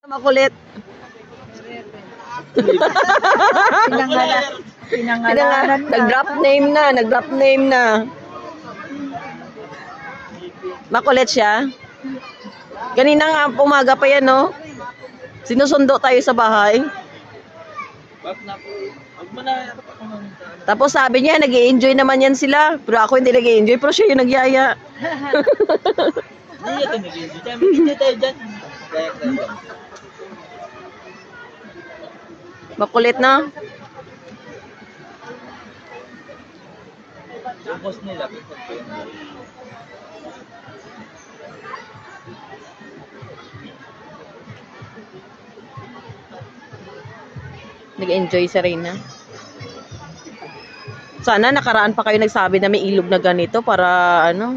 Makulit. Pinangalanan na. Nag-drop name na, nag-drop name na. Makulit siya. Kanina nga umaga pa yan, no? Sinusundo tayo sa bahay. Tapos sabi niya, nag-i-enjoy naman yan sila. Pero ako hindi nag-i-enjoy, pero siya yung nagyaya. Hindi ito nag-enjoy. Hindi tayo dyan. Makulit na. Yung boss nila. Nag-enjoy si Reyna. Sana nakaraan pa kayo nagsabi na may ilog na ganito para ano.